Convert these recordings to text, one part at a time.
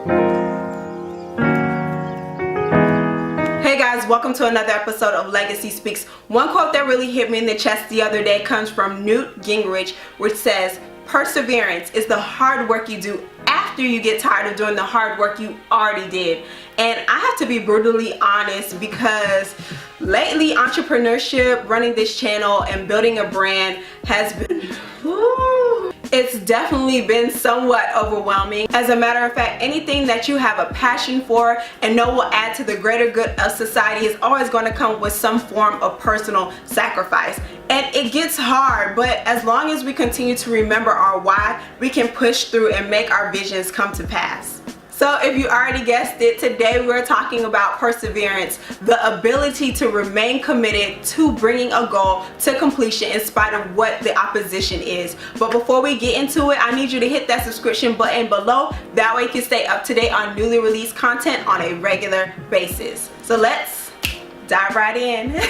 Hey guys, welcome to another episode of Legacy Speaks. One quote that really hit me in the chest the other day comes from Newt Gingrich, which says, "Perseverance is the hard work you do after you get tired of doing the hard work you already did." And I have to be brutally honest, because lately entrepreneurship, running this channel and building a brand has been, it's definitely been somewhat overwhelming. As a matter of fact, anything that you have a passion for and know will add to the greater good of society is always going to come with some form of personal sacrifice. And it gets hard, but as long as we continue to remember our why, we can push through and make our visions come to pass. So if you already guessed it, today we're talking about perseverance, the ability to remain committed to bringing a goal to completion in spite of what the opposition is. But before we get into it, I need you to hit that subscription button below. That way you can stay up to date on newly released content on a regular basis. So let's dive right in.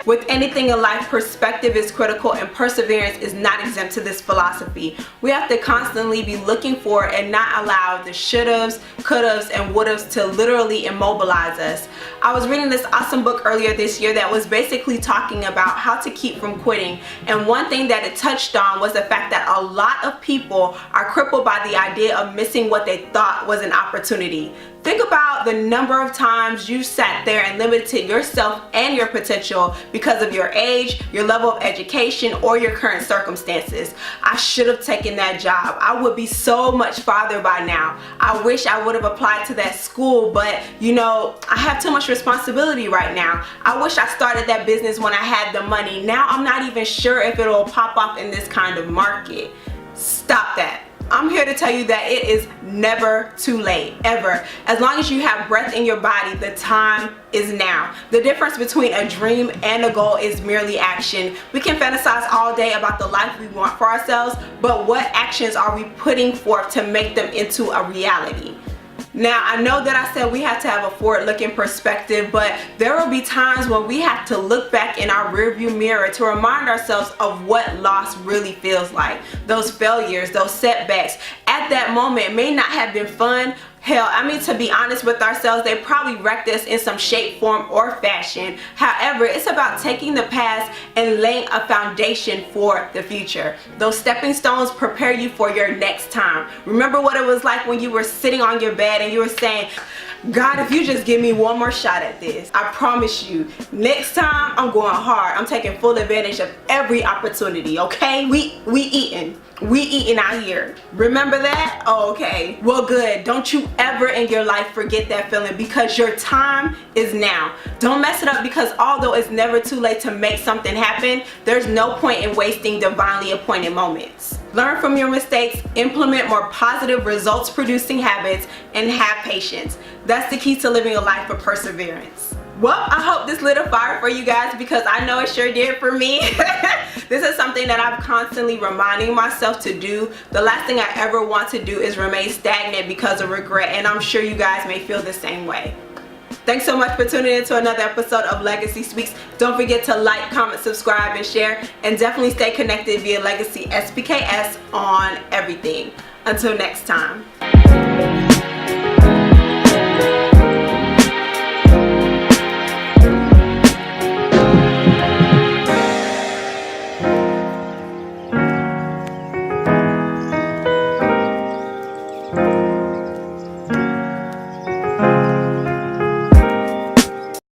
With anything in life, perspective is critical, and perseverance is not exempt to this philosophy. We have to constantly be looking for and not allow the should'ves, could'ves, and would'ves to literally immobilize us. I was reading this awesome book earlier this year that was basically talking about how to keep from quitting, and one thing that it touched on was the fact that a lot of people are crippled by the idea of missing what they thought was an opportunity. Think about the number of times you sat there and limited yourself and your potential because of your age, your level of education, or your current circumstances. I should have taken that job. I would be so much farther by now. I wish I would have applied to that school, but you know, I have too much responsibility right now. I wish I started that business when I had the money. Now I'm not even sure if it'll pop off in this kind of market. Stop that. I'm here to tell you that it is never too late, ever. As long as you have breath in your body, the time is now. The difference between a dream and a goal is merely action. We can fantasize all day about the life we want for ourselves, but what actions are we putting forth to make them into a reality? Now, I know that I said we have to have a forward-looking perspective, but there will be times when we have to look back in our rearview mirror to remind ourselves of what loss really feels like. Those failures, those setbacks, at that moment may not have been fun. Hell, I mean, to be honest with ourselves, they probably wrecked us in some shape, form, or fashion. However, it's about taking the past and laying a foundation for the future. Those stepping stones prepare you for your next time. Remember what it was like when you were sitting on your bed and you were saying, "God, if you just give me one more shot at this, I promise you, next time I'm going hard. I'm taking full advantage of every opportunity," okay? We eating out here. Remember that? Oh, okay. Well, good. Don't you ever in your life forget that feeling, because your time is now. Don't mess it up, because although it's never too late to make something happen, there's no point in wasting divinely appointed moments. Learn from your mistakes, implement more positive results producing habits, and have patience. That's the key to living a life of perseverance. Well, I hope this lit a fire for you guys, because I know it sure did for me. This is something that I'm constantly reminding myself to do. The last thing I ever want to do is remain stagnant because of regret, and I'm sure you guys may feel the same way. Thanks so much for tuning in to another episode of Legacy Speaks. Don't forget to like, comment, subscribe, and share, and definitely stay connected via Legacy SPKS on everything. Until next time.